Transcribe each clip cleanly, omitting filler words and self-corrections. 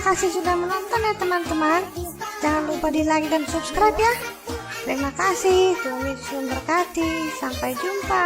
Terima kasih sudah menonton ya teman-teman. Jangan lupa di like dan subscribe ya. Terima kasih, Tuhan Yesus memberkati. Sampai jumpa.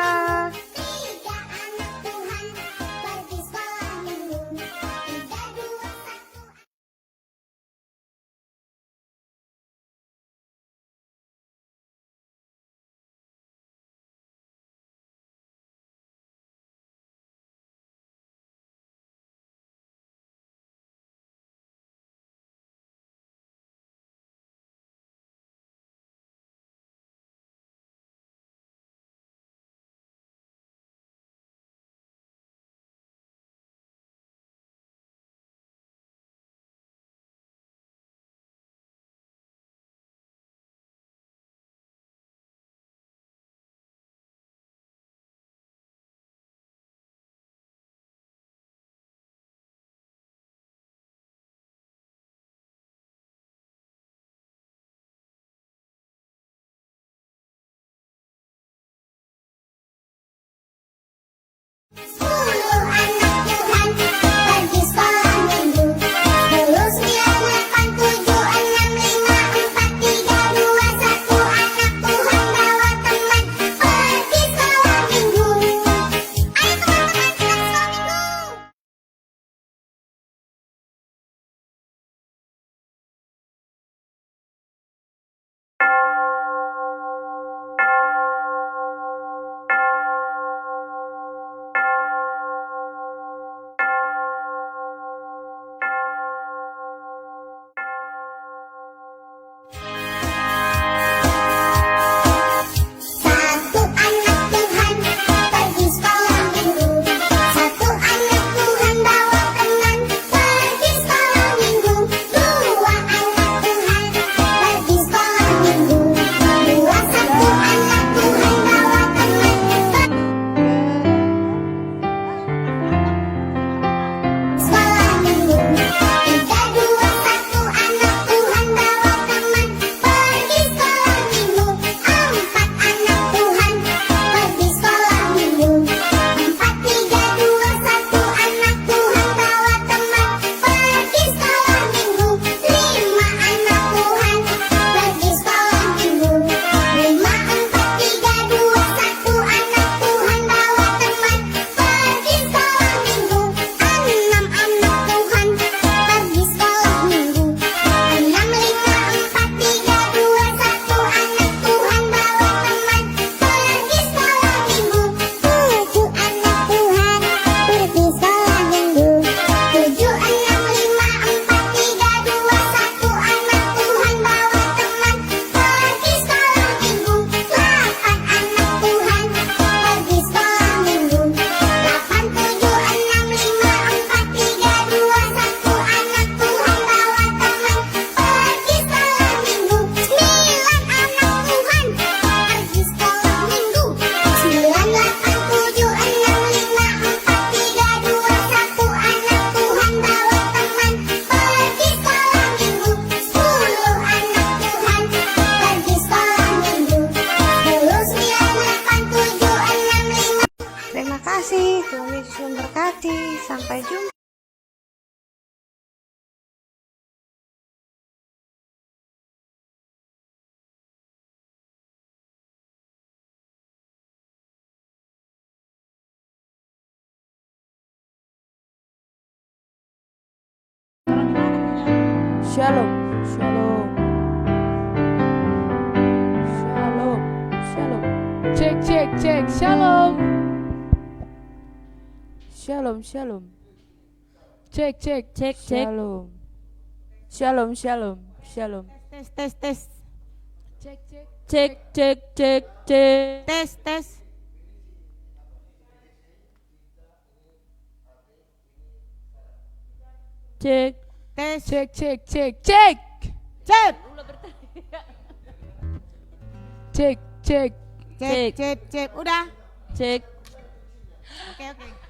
Terima kasih, Tuhan Yesus memberkati. Sampai jumpa. Shalom, shalom, shalom, shalom. Cek, cek, cek. Shalom, shalom, shalom. Cek, cek, Cek, cek. Shalom, shalom, shalom, shalom. Tes, tes, tes, Cek, cek. cek, cek, cek, cek. Tes, tes. Cek, Tes. Cek, cek, cek, cek. Cek. Cek, cek. Cek, cek, cek. Udah. cek. Oke, oke.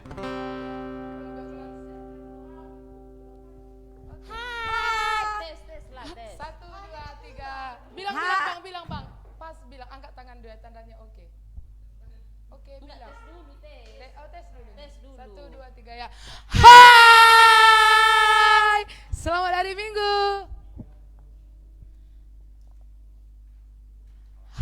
Tes, tes lah, tes. 1, 2, 3. Bilang, bilang bang. Pas bilang, angkat tangan dua, tandanya oke. Oke, Enggak, bilang. tes dulu, tes. Tes dulu. Tes dulu. 1, 2, 3 ya. Hai, selamat hari Minggu.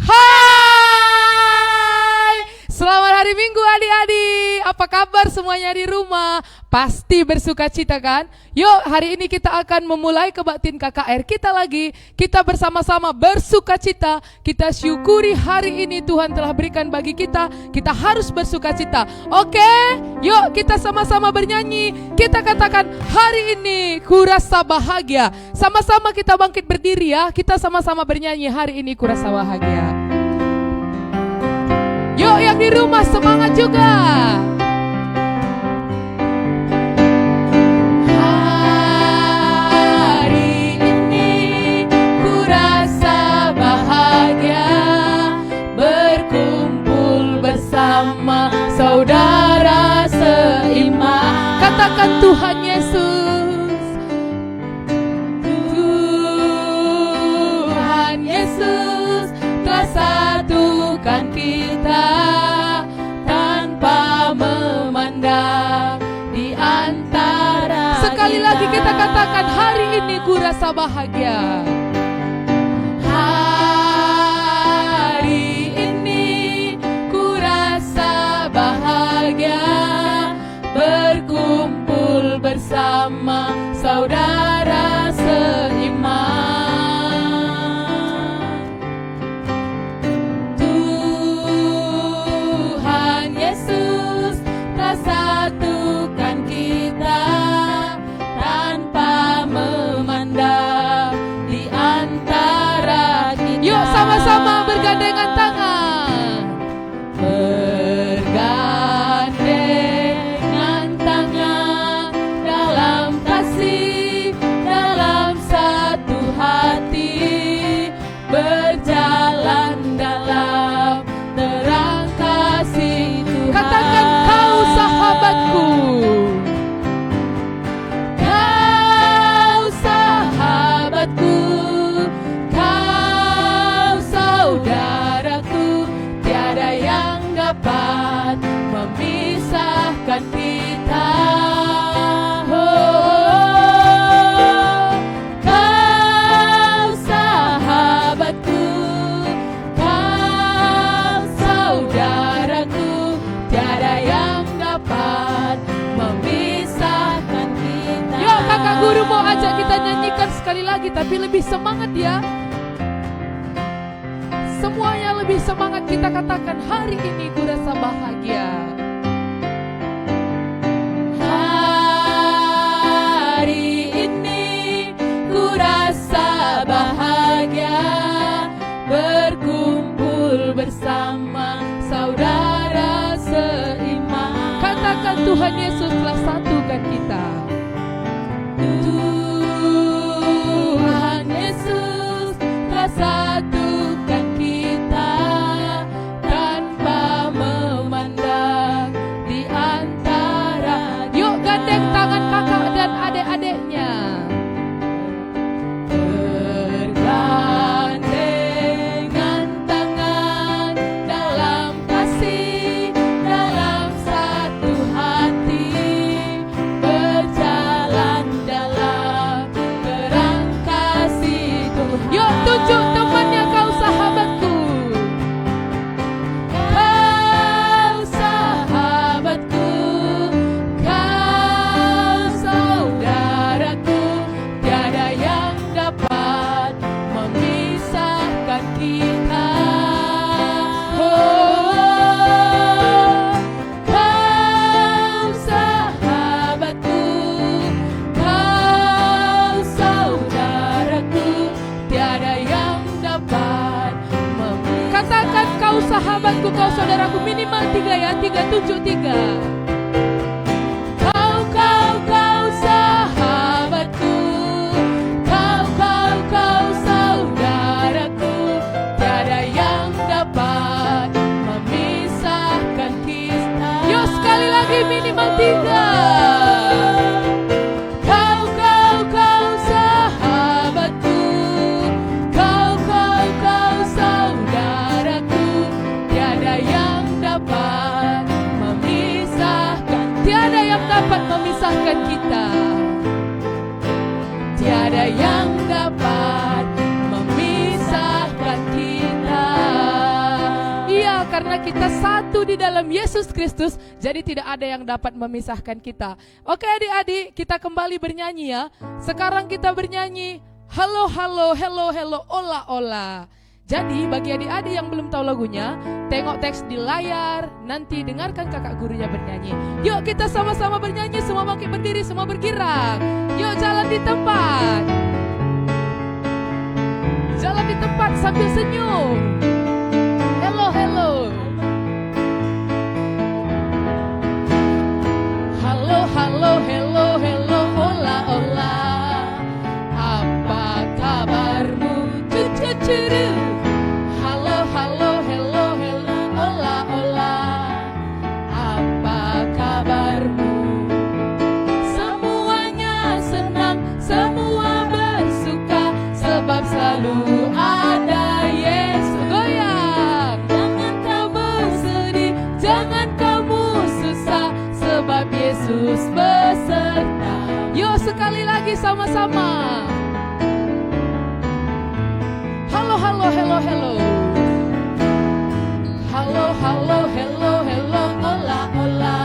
Hai, selamat hari Minggu adik-adik. Apa kabar semuanya di rumah? Pasti bersuka cita kan? Yuk, hari ini kita akan memulai kebaktian KKR kita lagi. Kita bersama-sama bersuka cita. Kita syukuri hari ini Tuhan telah berikan bagi kita. Kita harus bersuka cita. Oke? Yuk, kita sama-sama bernyanyi. Kita katakan, hari ini kurasa bahagia. Sama-sama kita bangkit berdiri ya. Kita sama-sama bernyanyi, hari ini kurasa bahagia. Yuk, yang di rumah semangat juga. Hari ini kurasa bahagia, berkumpul bersama saudara seiman. Katakan Tuhan Yesus. Tuhan Yesus telah satukan kita tanpa memandang di antara. Sekali lagi kita katakan, hari ini kurasa bahagia. Hari ini kurasa bahagia, berkumpul bersama saudara seiman. Tuhan Yesus telah satukan kita tanpa memandang di antara kita. Yuk sama-sama bergandengan tangan. Bergandengan tangan dalam kasih, dalam satu hati, berjalan dalam terang kasih Tuhan. Katakan, kau sahabatku. Kau sahabatku, kau saudaraku, tiada yang dapat memisahkan kita. Oh, kau sahabatku, kau saudaraku, tiada yang dapat memisahkan kita. Yuk, kakak guru mau ajak kita nyanyikan sekali lagi, tapi lebih semangat ya. Semuanya lebih semangat, kita katakan, hari ini kurasa bahagia. Hari ini kurasa bahagia, berkumpul bersama saudara seiman. Katakan, Tuhan Yesus telah satukan kita. Tuhan Yesus telah satukan kita tanpa memandang di antara. Yuk, gandeng tangan kakak dan adik-adiknya. Bergandengan tangan dalam kasih, dalam satu hati, berjalan dalam terang kasih Tuhan. Yuk, tunjuk temannya, kau sahabatku. Kau sahabatku, kau saudaraku, tiada yang dapat memisahkan kita. Oh, kau sahabatku, kau saudaraku, tiada yang dapat memisahkan. Katakan, kau sahabatku, kau saudaraku, minimal 3 ya, 3, tunjuk 3. Kau sahabatku, kau saudaraku, tiada yang dapat memisahkan kita. Yuk, sekali lagi minimal 3. dapat memisahkan. Tiada yang dapat memisahkan kita. Tiada yang dapat memisahkan kita. Iya, karena kita satu di dalam Yesus Kristus, jadi tidak ada yang dapat memisahkan kita. Oke adik-adik, kita kembali bernyanyi ya. Sekarang kita bernyanyi halo halo hello hello ola ola. Jadi bagi adik-adik yang belum tahu lagunya, tengok teks di layar, nanti dengarkan kakak gurunya bernyanyi. Yuk kita sama-sama bernyanyi, semua bangkit berdiri, semua bergerak. Yuk jalan di tempat. Jalan di tempat sambil senyum. Hello, hello. Halo, halo, hello, hello, hola, hola. Apa kabarmu? Cucu-curu. Halo, halo, hello, hello, hola, hola. Apa kabarmu? Semuanya senang, semua bersuka, sebab selalu ada Yesus. Goyang. Jangan kau bersedih, jangan kamu susah, sebab Yesus beserta. Yuk sekali lagi sama-sama. Halo, halo, hello, hello. Halo, halo, hello, hello, hola, hola.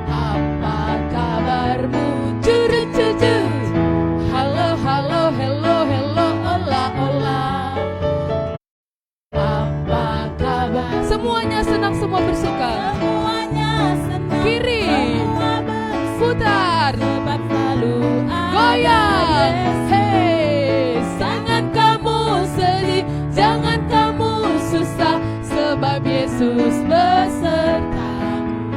Apa kabarmu? Curu, cucu. Halo, halo, hello, hello, hola, hola. Apa kabar? Semuanya senang, semua bersuka. Semuanya senang, Kiri. semua bersuka, Putar. sebab selalu ada Goyang. Yesus. Hey, jangan kamu sedih, jangan kamu susah, sebab Yesus beserta.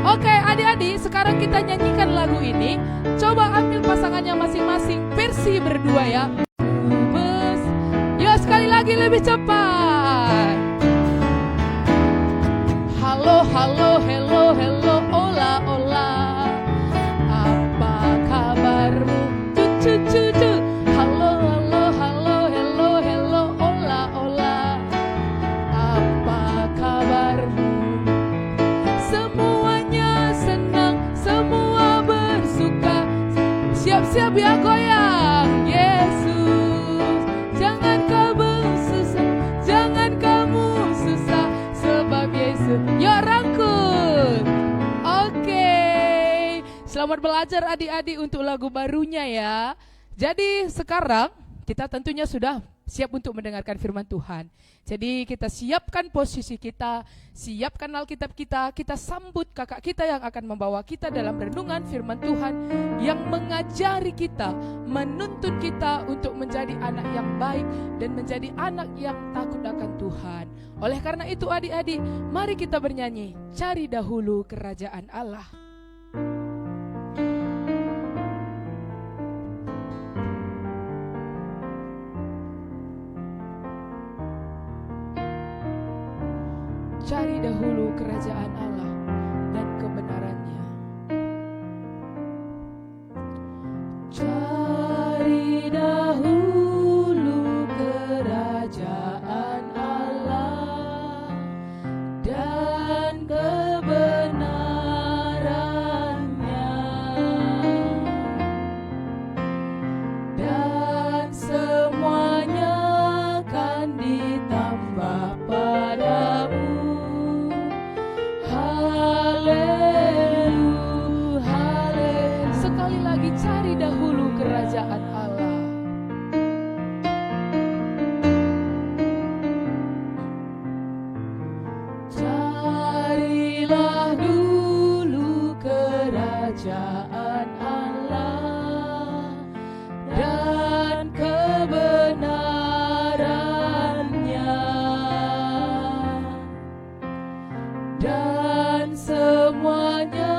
Oke adik-adik, sekarang kita nyanyikan lagu ini. Coba ambil pasangannya masing-masing, versi berdua ya. Yuk sekali lagi lebih cepat. Halo, halo, hello, hello, ola, ola. Apa kabarmu? Cucu-cucu. Halo, halo, halo, hello, hello, ola, ola. Apa kabarmu? Semuanya senang, semua bersuka. Siap-siap ya goyang. Yesus, jangan kamu susah, jangan kamu susah, sebab Yesus. Yuk rangkul. Oke. Selamat belajar adik-adik untuk lagu barunya ya. Jadi sekarang kita tentunya sudah siap untuk mendengarkan firman Tuhan. Jadi kita siapkan posisi kita, siapkan Alkitab kita sambut kakak kita yang akan membawa kita dalam renungan firman Tuhan yang mengajari kita, menuntun kita untuk menjadi anak yang baik dan menjadi anak yang takut akan Tuhan. Oleh karena itu adik-adik, mari kita bernyanyi, cari dahulu kerajaan Allah. Cari dahulu kerajaan Allah dan kebenarannya. Cari dahulu kerajaan Allah dan kebenarannya, dan semuanya akan ditambah padamu. Sekali lagi, cari dahulu kerajaan Allah. Carilah dulu kerajaan Allah dan kebenarannya, dan semuanya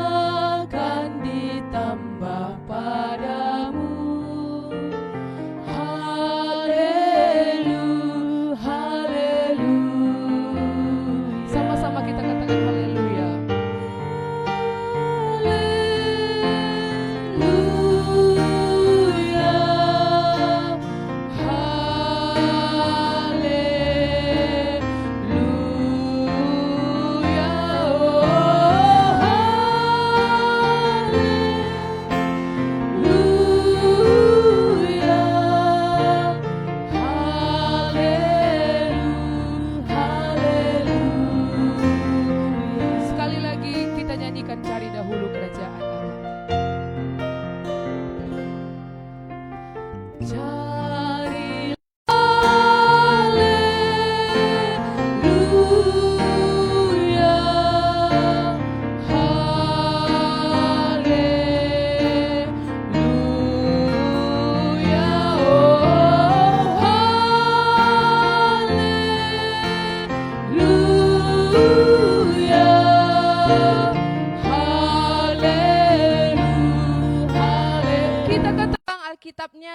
akan ditambah padamu. Haleluya, haleluya. Sama-sama kita katakan haleluya. Haleluya, haleluya.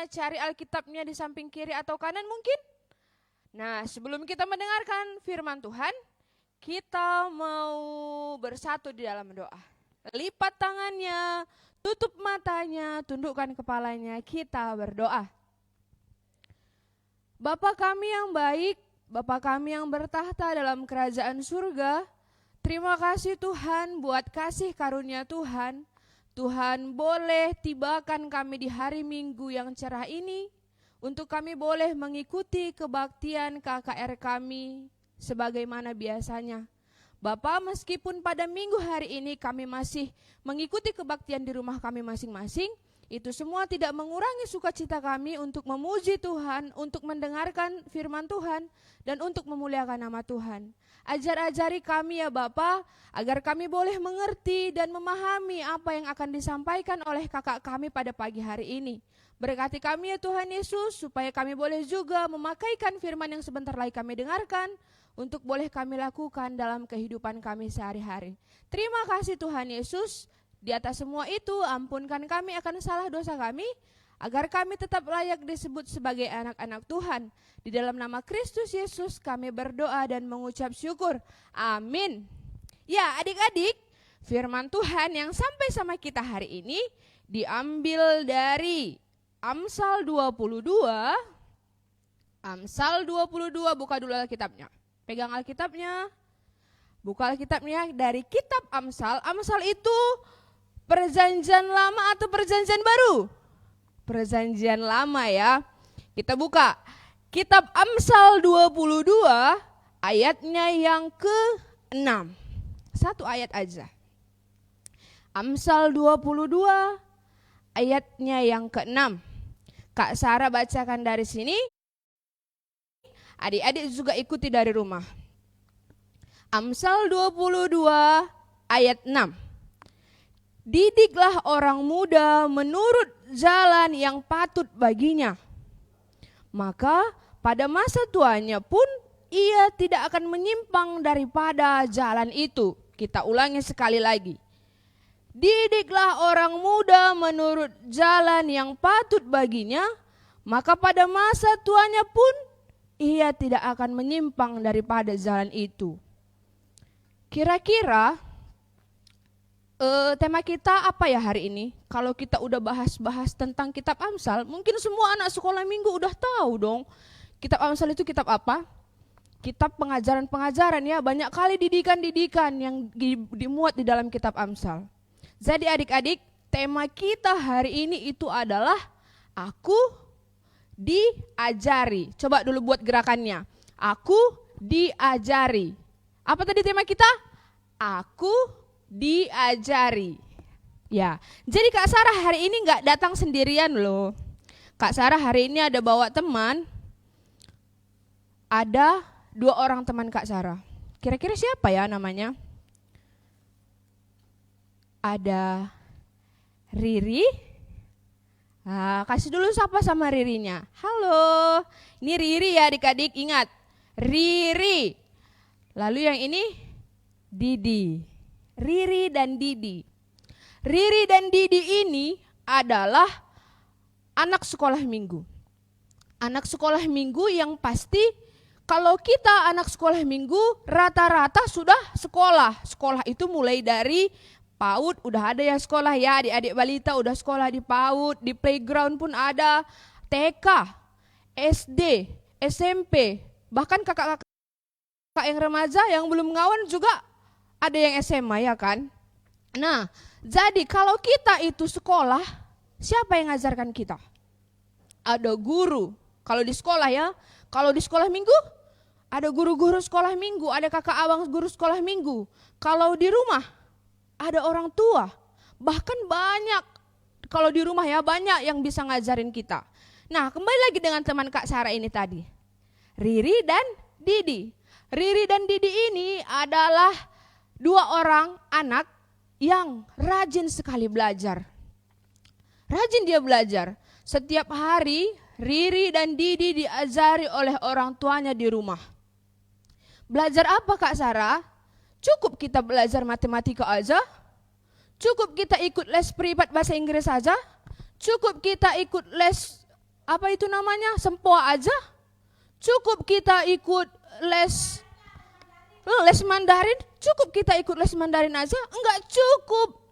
rumah, cari Alkitabnya di samping kiri atau kanan mungkin? Nah, sebelum kita mendengarkan firman Tuhan, kita mau bersatu di dalam doa. Lipat tangannya, tutup matanya, tundukkan kepalanya, kita berdoa. Bapa kami yang baik, Bapa kami yang bertahta dalam kerajaan surga, terima kasih Tuhan buat kasih karunia Tuhan. Tuhan boleh tibakan kami di hari Minggu yang cerah ini, untuk kami boleh mengikuti kebaktian KKR kami sebagaimana biasanya. Bapa, meskipun pada minggu hari ini kami masih mengikuti kebaktian di rumah kami masing-masing, itu semua tidak mengurangi sukacita kami untuk memuji Tuhan, untuk mendengarkan firman Tuhan, dan untuk memuliakan nama Tuhan. Ajar-ajari kami ya Bapa, agar kami boleh mengerti dan memahami apa yang akan disampaikan oleh kakak kami pada pagi hari ini. Berkati kami ya Tuhan Yesus, supaya kami boleh juga memakaikan firman yang sebentar lagi kami dengarkan, untuk boleh kami lakukan dalam kehidupan kami sehari-hari. Terima kasih Tuhan Yesus. Di atas semua itu, ampunkan kami akan salah dosa kami, agar kami tetap layak disebut sebagai anak-anak Tuhan. Di dalam nama Kristus Yesus kami berdoa dan mengucap syukur. Amin. Ya adik-adik, firman Tuhan yang sampai sama kita hari ini diambil dari Amsal 22. Amsal 22, buka dulu Alkitabnya. Pegang Alkitabnya. Buka Alkitabnya dari kitab Amsal. Amsal itu perjanjian lama atau perjanjian baru? Perjanjian lama ya. Kita buka kitab Amsal 22 ayatnya yang ke-6. Satu ayat aja. Amsal 22 ayatnya yang ke-6. Kak Sarah bacakan dari sini. Adik-adik juga ikuti dari rumah. Amsal 22 ayat 6. Didiklah orang muda menurut jalan yang patut baginya. Maka pada masa tuanya pun ia tidak akan menyimpang daripada jalan itu. Kita ulangi sekali lagi. Didiklah orang muda menurut jalan yang patut baginya, maka pada masa tuanya pun ia tidak akan menyimpang daripada jalan itu. Kira-kira tema kita apa ya hari ini? Kalau kita udah bahas-bahas tentang kitab Amsal, mungkin semua anak sekolah minggu udah tahu dong. Kitab Amsal itu kitab apa? Kitab pengajaran-pengajaran ya, banyak kali didikan-didikan yang dimuat di dalam kitab Amsal. Jadi adik-adik, tema kita hari ini itu adalah aku diajari. Coba dulu buat gerakannya. Aku diajari. Apa tadi tema kita? Aku diajari. Ya, jadi Kak Sarah hari ini nggak datang sendirian loh. Kak Sarah hari ini ada bawa teman. Ada 2 orang teman Kak Sarah. Kira-kira siapa ya namanya? Ada Riri. Kasih dulu sapa sama Ririnya. Halo, ini Riri ya adik-adik, ingat. Riri. Lalu yang ini Didi. Riri dan Didi. Riri dan Didi ini adalah anak sekolah minggu. Anak sekolah minggu yang pasti kalau kita anak sekolah minggu rata-rata sudah sekolah. Sekolah itu mulai dari PAUD, udah ada yang sekolah ya, adik-adik balita udah sekolah di PAUD, di playground pun ada, TK, SD, SMP, bahkan kakak-kakak yang remaja yang belum ngawan juga ada yang SMA ya kan. Nah, jadi kalau kita itu sekolah, siapa yang ngajarkan kita? Ada guru, kalau di sekolah ya, kalau di sekolah minggu, ada guru-guru sekolah minggu, ada kakak abang guru sekolah minggu. Kalau di rumah, ada orang tua, bahkan banyak, kalau di rumah ya banyak yang bisa ngajarin kita. Nah kembali lagi dengan teman Kak Sarah ini tadi, Riri dan Didi. Riri dan Didi ini adalah 2 orang anak yang rajin sekali belajar. Rajin dia belajar, setiap hari Riri dan Didi diajari oleh orang tuanya di rumah. Belajar apa Kak Sarah? Cukup kita belajar matematika aja? Cukup kita ikut les privat bahasa Inggris saja? Cukup kita ikut les apa itu namanya, sempoa aja? Cukup kita ikut les Mandarin? Cukup kita ikut les Mandarin aja? Enggak cukup.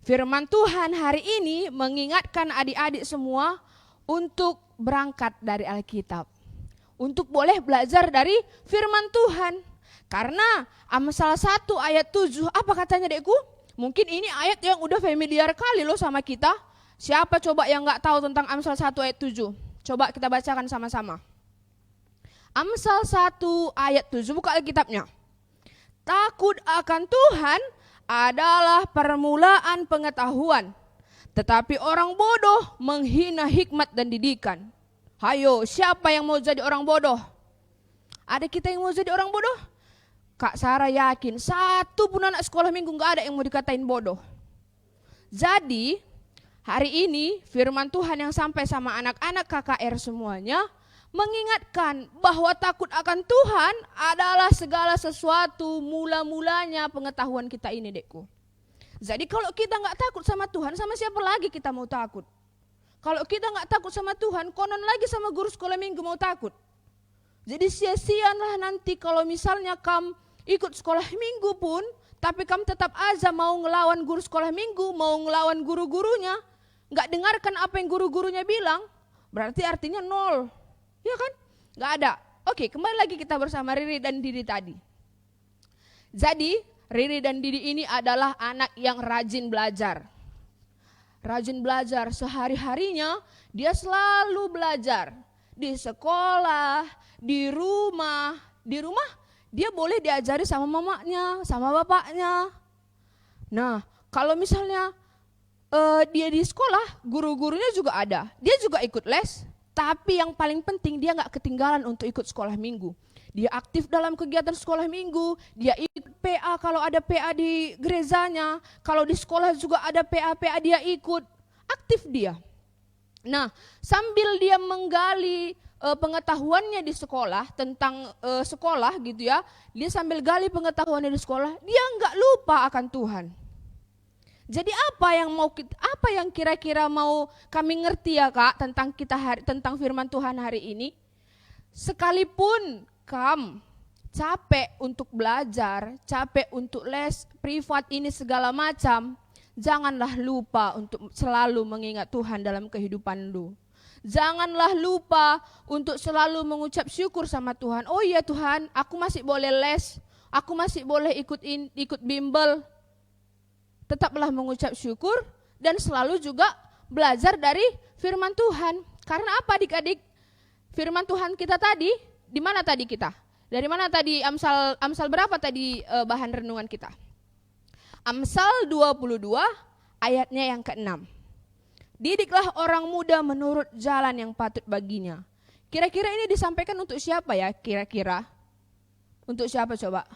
Firman Tuhan hari ini mengingatkan adik-adik semua untuk berangkat dari Alkitab. Untuk boleh belajar dari firman Tuhan. Karena Amsal 1 ayat 7, apa katanya dekku? Mungkin ini ayat yang udah familiar kali loh sama kita. Siapa coba yang gak tahu tentang Amsal 1 ayat 7? Coba kita bacakan sama-sama. Amsal 1 ayat 7, buka Alkitabnya. Takut akan Tuhan adalah permulaan pengetahuan, tetapi orang bodoh menghina hikmat dan didikan. Hayo, siapa yang mau jadi orang bodoh? Ada kita yang mau jadi orang bodoh? Kak Sarah yakin, satu pun anak sekolah minggu gak ada yang mau dikatain bodoh. Jadi, hari ini firman Tuhan yang sampai sama anak-anak KKR semuanya, mengingatkan bahwa takut akan Tuhan adalah segala sesuatu mula-mulanya pengetahuan kita ini dekku. Jadi kalau kita gak takut sama Tuhan, sama siapa lagi kita mau takut? Kalau kita gak takut sama Tuhan, konon lagi sama guru sekolah minggu mau takut. Jadi sia-sialah nanti kalau misalnya kamu ikut sekolah minggu pun, tapi kamu tetap aja mau ngelawan guru sekolah minggu, mau ngelawan guru-gurunya, gak dengarkan apa yang guru-gurunya bilang, berarti artinya nol. Ya kan? Gak ada. Oke, kembali lagi kita bersama Riri dan Didi tadi. Jadi, Riri dan Didi ini adalah anak yang rajin belajar. Rajin belajar sehari-harinya, dia selalu belajar. Di sekolah, di rumah. Di rumah, dia boleh diajari sama mamanya, sama bapaknya. Nah, kalau misalnya dia di sekolah, guru-gurunya juga ada. Dia juga ikut les. Tapi yang paling penting dia gak ketinggalan untuk ikut sekolah minggu. Dia aktif dalam kegiatan sekolah minggu, dia ikut PA kalau ada PA di gerezanya, kalau di sekolah juga ada PA-PA dia ikut, aktif dia. Nah, sambil dia menggali pengetahuannya di sekolah tentang sekolah gitu ya, dia sambil gali pengetahuannya di sekolah, dia gak lupa akan Tuhan. Jadi apa yang kira-kira mau kami ngerti ya Kak tentang firman Tuhan hari ini? Sekalipun kamu capek untuk belajar, capek untuk les privat ini segala macam, janganlah lupa untuk selalu mengingat Tuhan dalam kehidupan lu. Janganlah lupa untuk selalu mengucap syukur sama Tuhan. Oh iya Tuhan, aku masih boleh les, aku masih boleh ikut bimbel. Tetaplah mengucap syukur dan selalu juga belajar dari firman Tuhan. Karena apa adik-adik? Firman Tuhan kita tadi, di mana tadi kita? Dari mana tadi Amsal berapa tadi bahan renungan kita? Amsal 22 ayatnya yang ke-6. Didiklah orang muda menurut jalan yang patut baginya. Kira-kira ini disampaikan untuk siapa ya? Kira-kira untuk siapa coba?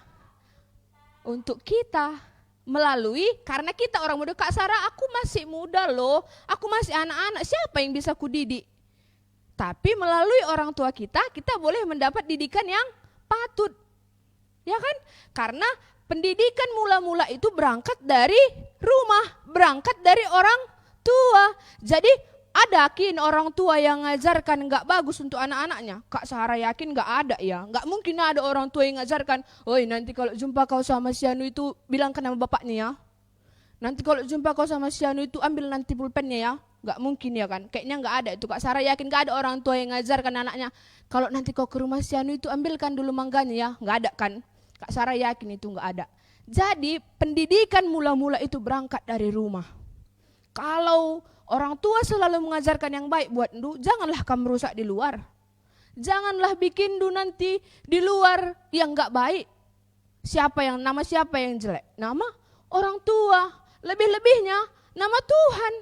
Untuk kita. Melalui, karena kita orang muda, Kak Sarah aku masih muda loh, aku masih anak-anak, siapa yang bisa kudidik? Tapi melalui orang tua kita boleh mendapat didikan yang patut. Ya kan? Karena pendidikan mula-mula itu berangkat dari rumah, berangkat dari orang tua. Jadi ada yakin orang tua yang ngajarkan gak bagus untuk anak-anaknya? Kak Sarah yakin gak ada ya. Gak mungkin ada orang tua yang ngajarkan, oi nanti kalau jumpa kau sama si Anu itu bilangkan nama bapaknya ya. Nanti kalau jumpa kau sama si Anu itu ambil nanti pulpennya ya. Gak mungkin ya kan. Kayaknya gak ada itu. Kak Sarah yakin gak ada orang tua yang ngajarkan anaknya, kalau nanti kau ke rumah si Anu itu ambilkan dulu mangganya ya. Gak ada kan. Kak Sarah yakin itu gak ada. Jadi pendidikan mula-mula itu berangkat dari rumah. Kalau orang tua selalu mengajarkan yang baik buat ndu, janganlah kamu rusak di luar. Janganlah bikin ndu nanti di luar yang gak baik. Nama siapa yang jelek? Nama orang tua. Lebih-lebihnya nama Tuhan.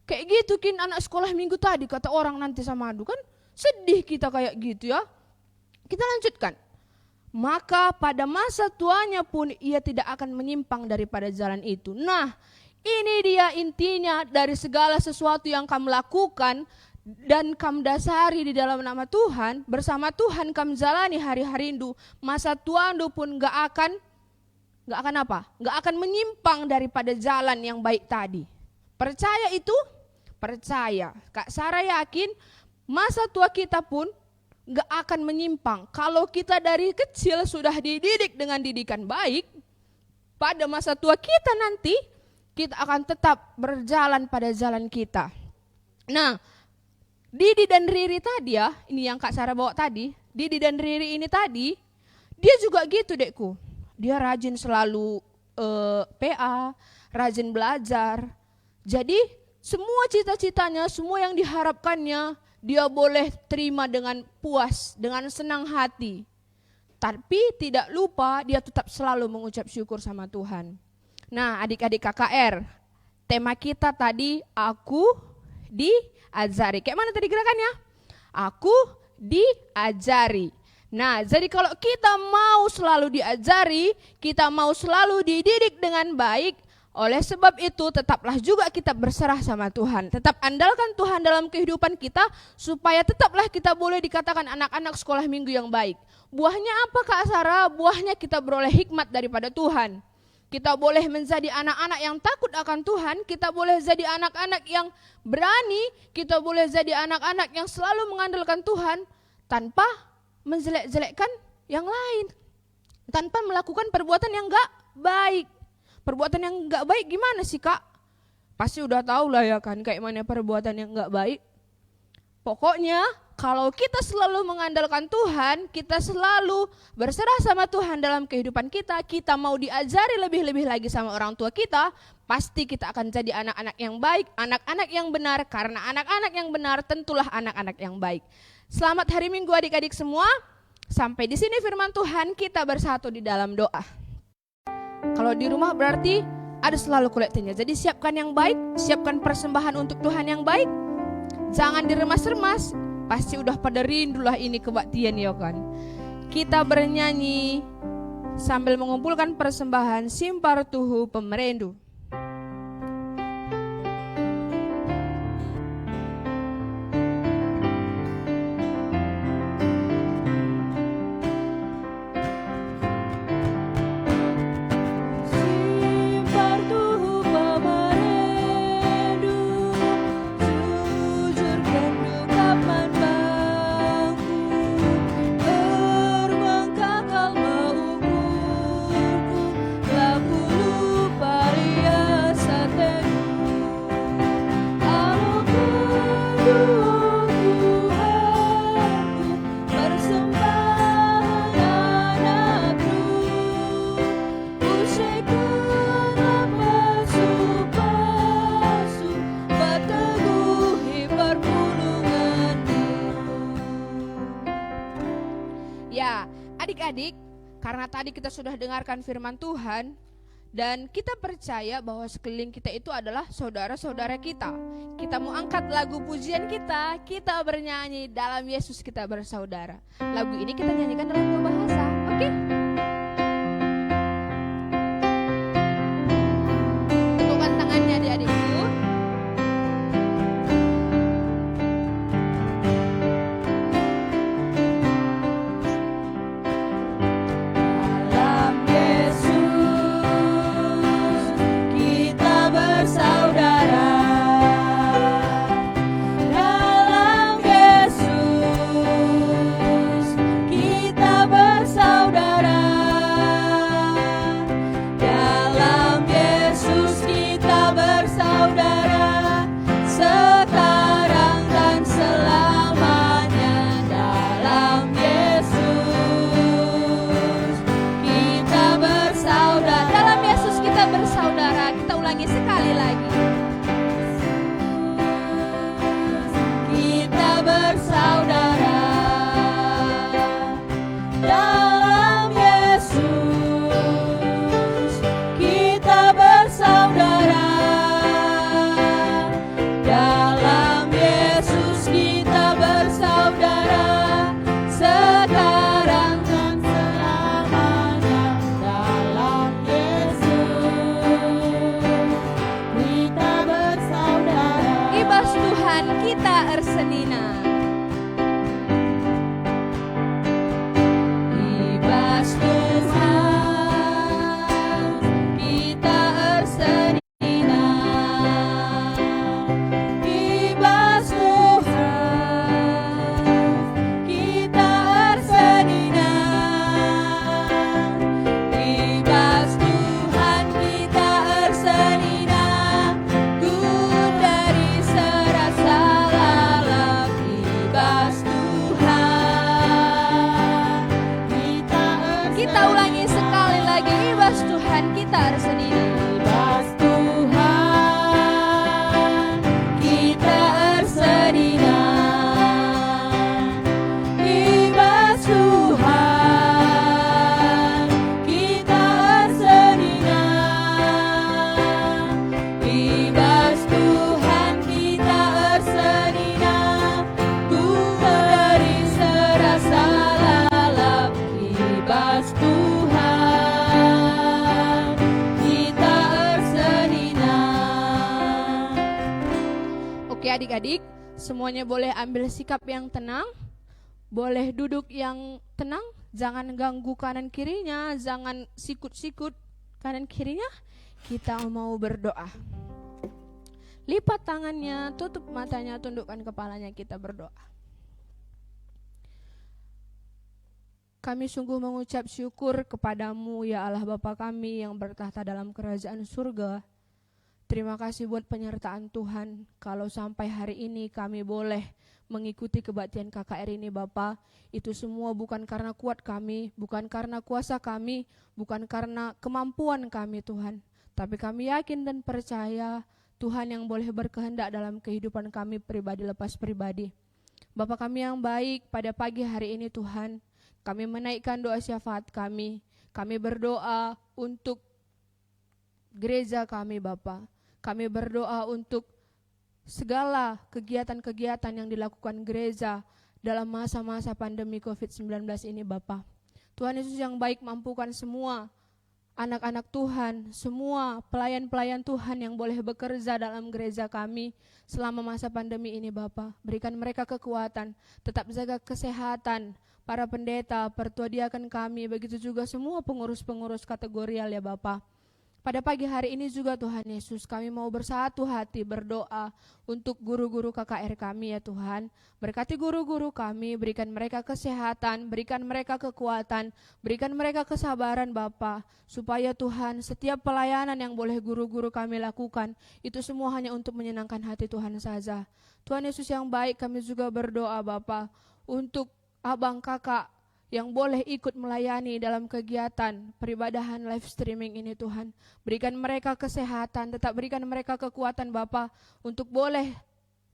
Kayak gitu kin anak sekolah minggu tadi kata orang nanti sama ndu kan. Sedih kita kayak gitu ya. Kita lanjutkan. Maka pada masa tuanya pun ia tidak akan menyimpang daripada jalan itu. Nah, ini dia intinya dari segala sesuatu yang kamu lakukan dan kamu dasari di dalam nama Tuhan, bersama Tuhan kamu jalani hari-hari itu, masa tua itu pun gak akan menyimpang daripada jalan yang baik tadi. Percaya itu? Percaya. Kak Sarah yakin masa tua kita pun gak akan menyimpang. Kalau kita dari kecil sudah dididik dengan didikan baik, pada masa tua kita nanti, kita akan tetap berjalan pada jalan kita. Nah, Didi dan Riri tadi ya, ini yang Kak Sarah bawa tadi, Didi dan Riri ini tadi, dia juga gitu dekku. Dia rajin selalu PA, rajin belajar. Jadi semua cita-citanya, semua yang diharapkannya, dia boleh terima dengan puas, dengan senang hati. Tapi tidak lupa dia tetap selalu mengucap syukur sama Tuhan. Nah, adik-adik KKR, tema kita tadi aku diajari. Kayak mana tadi gerakannya? Aku diajari. Nah, jadi kalau kita mau selalu diajari, kita mau selalu dididik dengan baik, oleh sebab itu tetaplah juga kita berserah sama Tuhan. Tetap andalkan Tuhan dalam kehidupan kita supaya tetaplah kita boleh dikatakan anak-anak sekolah minggu yang baik. Buahnya apa Kak Sarah? Buahnya kita beroleh hikmat daripada Tuhan. Kita boleh menjadi anak-anak yang takut akan Tuhan, kita boleh jadi anak-anak yang berani, kita boleh jadi anak-anak yang selalu mengandalkan Tuhan tanpa menjelek-jelekkan yang lain. Tanpa melakukan perbuatan yang gak baik. Perbuatan yang gak baik gimana sih Kak? Pasti udah tahu lah ya kan kayak mana perbuatan yang gak baik. Pokoknya kalau kita selalu mengandalkan Tuhan, kita selalu berserah sama Tuhan dalam kehidupan kita, kita mau diajari lebih-lebih lagi sama orang tua kita, pasti kita akan jadi anak-anak yang baik, anak-anak yang benar, karena anak-anak yang benar tentulah anak-anak yang baik. Selamat hari Minggu adik-adik semua. Sampai di sini firman Tuhan, kita bersatu di dalam doa. Kalau di rumah berarti ada selalu kolektifnya. Jadi siapkan yang baik, siapkan persembahan untuk Tuhan yang baik. Jangan diremas-remas, pasti udah pada rindulah ini kebaktian ya kan. Kita bernyanyi sambil mengumpulkan persembahan Simpar Tuhu Pemerendu. Adik-adik, karena tadi kita sudah dengarkan firman Tuhan dan kita percaya bahwa sekeliling kita itu adalah saudara-saudara kita. Kita mau angkat lagu pujian kita bernyanyi dalam Yesus kita bersaudara. Lagu ini kita nyanyikan dalam dua bahasa, oke? Tepukkan tangannya adik-adikku. Kita Ibas Tuhan kita ersedinan. Ibas Tuhan kita ersedinan. Ibas Tuhan kita ersedinan. Ku beri serasa lalap. Ibas Tuhan kita ersedinan. Oke adik-adik, semuanya boleh ambil sikap yang tenang, boleh duduk yang tenang, jangan ganggu kanan kirinya, jangan sikut-sikut kanan kirinya. Kita mau berdoa. Lipat tangannya, tutup matanya, tundukkan kepalanya, kita berdoa. Kami sungguh mengucap syukur kepadamu ya Allah Bapa kami yang bertahta dalam kerajaan surga. Terima kasih buat penyertaan Tuhan. Kalau sampai hari ini kami boleh mengikuti kebaktian KKR ini Bapa, itu semua bukan karena kuat kami, bukan karena kuasa kami, bukan karena kemampuan kami Tuhan. Tapi kami yakin dan percaya Tuhan yang boleh berkehendak dalam kehidupan kami pribadi lepas pribadi. Bapa kami yang baik, pada pagi hari ini Tuhan, kami menaikkan doa syafaat kami. Kami berdoa untuk gereja kami Bapa. Kami berdoa untuk segala kegiatan-kegiatan yang dilakukan gereja dalam masa-masa pandemi COVID-19 ini Bapa. Tuhan Yesus yang baik, mampukan semua anak-anak Tuhan, semua pelayan-pelayan Tuhan yang boleh bekerja dalam gereja kami selama masa pandemi ini Bapa. Berikan mereka kekuatan, tetap jaga kesehatan para pendeta, pertua diaken kami, begitu juga semua pengurus-pengurus kategorial ya Bapa. Pada pagi hari ini juga Tuhan Yesus, kami mau bersatu hati berdoa untuk guru-guru KKR kami ya Tuhan. Berkati guru-guru kami, berikan mereka kesehatan, berikan mereka kekuatan, berikan mereka kesabaran Bapa, supaya Tuhan setiap pelayanan yang boleh guru-guru kami lakukan, itu semua hanya untuk menyenangkan hati Tuhan saja. Tuhan Yesus yang baik, kami juga berdoa Bapa untuk abang kakak yang boleh ikut melayani dalam kegiatan peribadahan live streaming ini Tuhan. Berikan mereka kesehatan, tetap berikan mereka kekuatan Bapa untuk boleh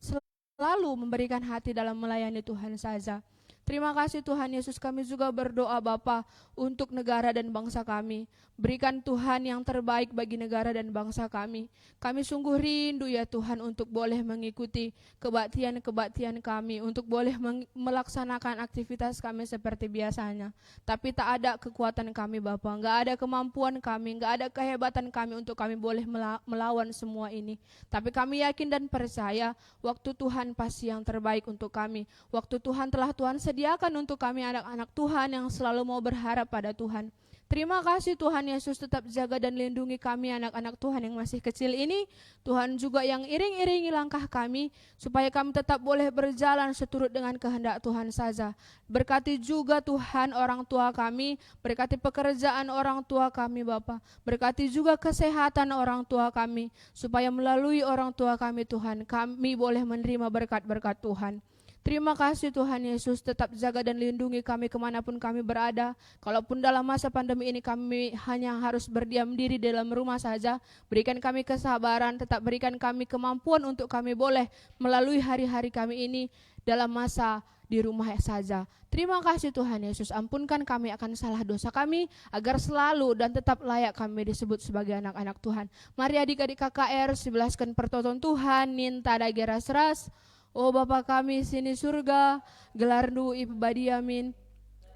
selalu memberikan hati dalam melayani Tuhan saja. Terima kasih Tuhan Yesus, kami juga berdoa Bapa untuk negara dan bangsa kami. Berikan Tuhan yang terbaik bagi negara dan bangsa kami. Kami sungguh rindu ya Tuhan untuk boleh mengikuti kebaktian-kebaktian kami, untuk boleh melaksanakan aktivitas kami seperti biasanya. Tapi tak ada kekuatan kami Bapa, enggak ada kemampuan kami, enggak ada kehebatan kami untuk kami boleh melawan semua ini. Tapi kami yakin dan percaya waktu Tuhan pasti yang terbaik untuk kami. Waktu Tuhan telah Tuhan sediakan untuk kami anak-anak Tuhan yang selalu mau berharap pada Tuhan. Terima kasih Tuhan Yesus, tetap jaga dan lindungi kami anak-anak Tuhan yang masih kecil ini. Tuhan juga yang iring-iringi langkah kami, supaya kami tetap boleh berjalan seturut dengan kehendak Tuhan saja. Berkati juga Tuhan orang tua kami, berkati pekerjaan orang tua kami Bapa. Berkati juga kesehatan orang tua kami, supaya melalui orang tua kami Tuhan, kami boleh menerima berkat-berkat Tuhan. Terima kasih Tuhan Yesus, tetap jaga dan lindungi kami kemanapun kami berada. Kalaupun dalam masa pandemi ini kami hanya harus berdiam diri dalam rumah saja, berikan kami kesabaran, tetap berikan kami kemampuan untuk kami boleh melalui hari-hari kami ini dalam masa di rumah saja. Terima kasih Tuhan Yesus, ampunkan kami akan salah dosa kami, agar selalu dan tetap layak kami disebut sebagai anak-anak Tuhan. Mari adik-adik KKR, sebelaskan pertonton Tuhan, ninta dagera seras. Oh Bapa kami sini surga, gelardu ibadi amin.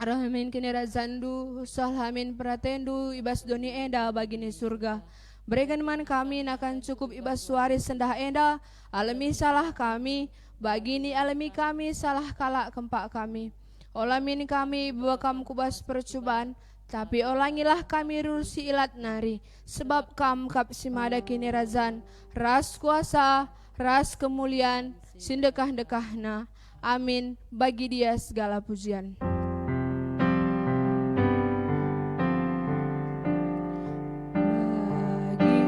Rahamin kini razandu, salhamin pratendu, ibas doni enda bagini surga. Berikan man kami akan cukup ibas suari sendah enda, alami salah kami, bagini alami kami salah kalak kempak kami. Olamin kami bekam kubas percobaan, tapi olangilah kami rusi ilat nari, sebab kam kap simada kini razan, ras kuasa, ras kemuliaan, sindekah-dekahna. Amin. Bagi dia segala pujian. Bagi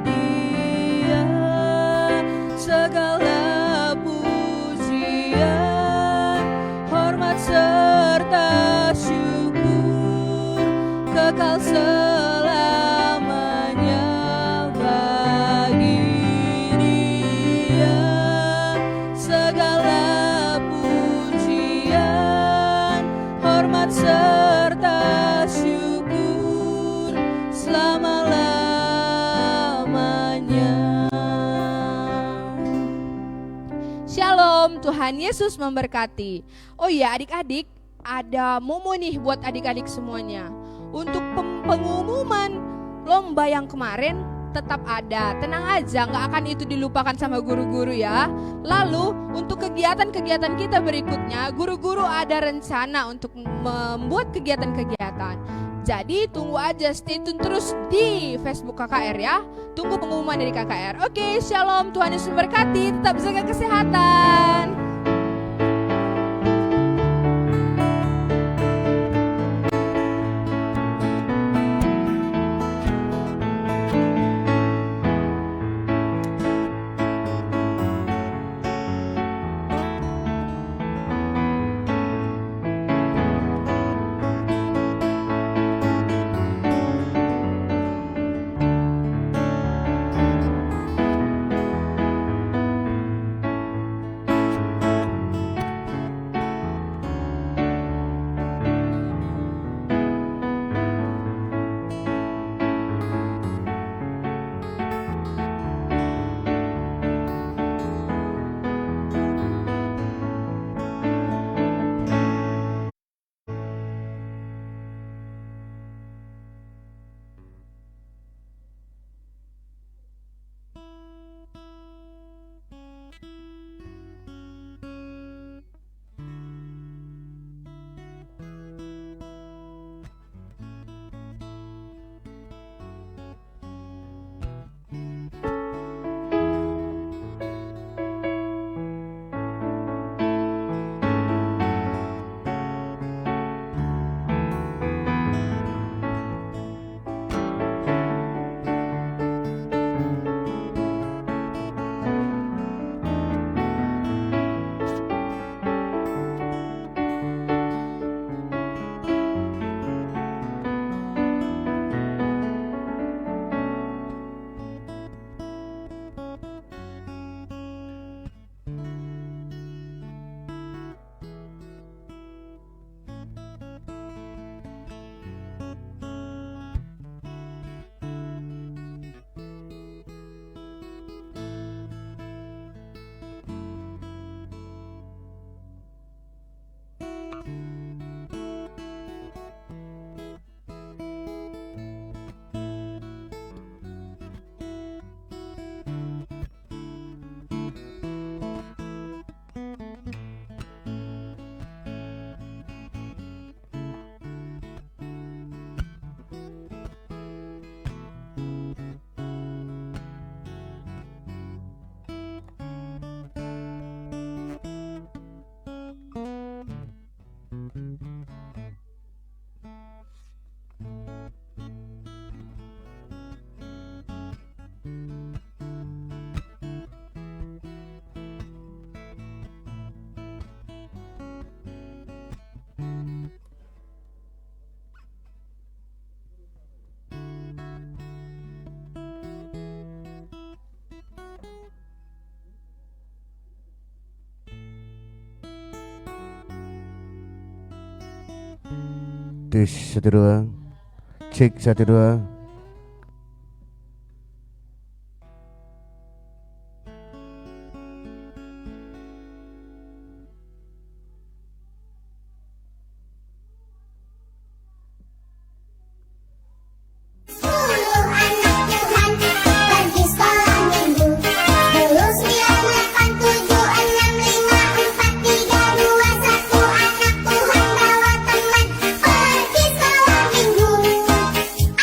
dia segala pujian, hormat serta syukur kekal selamanya. Tuhan Yesus memberkati. Oh iya adik-adik, ada momo nih buat adik-adik semuanya. Untuk pengumuman lomba yang kemarin tetap ada, tenang aja, nggak akan itu dilupakan sama guru-guru ya. Lalu untuk kegiatan-kegiatan kita berikutnya, guru-guru ada rencana untuk membuat kegiatan-kegiatan. Jadi tunggu aja, stay tune terus di Facebook KKR ya. Tunggu pengumuman dari KKR. Oke, shalom, Tuhan Yesus memberkati, tetap jaga kesehatan. Tes 1 2. Cek 1 2.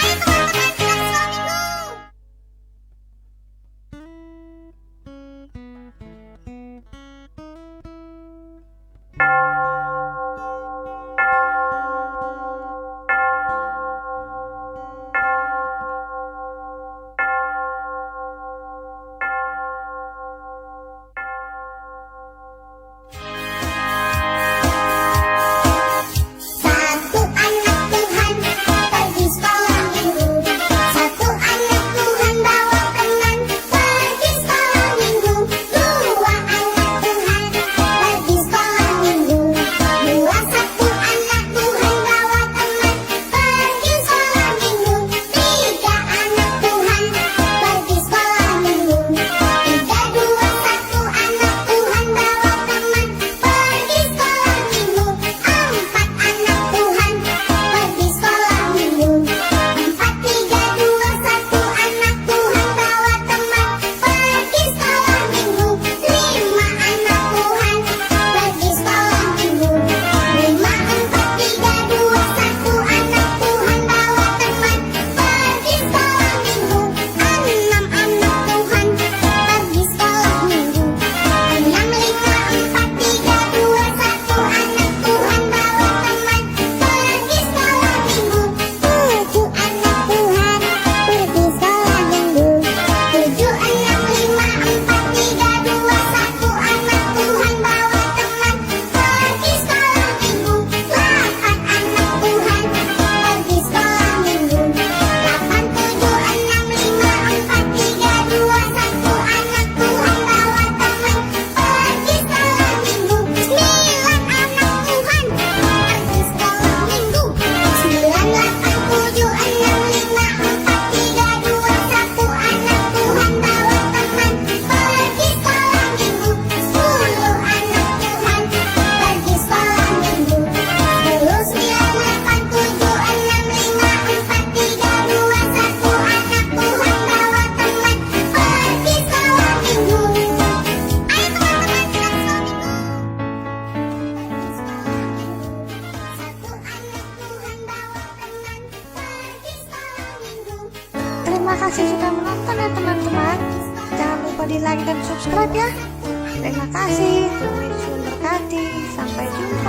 Ayo Terima kasih sudah menonton ya teman-teman. Jangan lupa di like dan subscribe ya. Terima kasih. Tuhan Yesus memberkati. Sampai jumpa.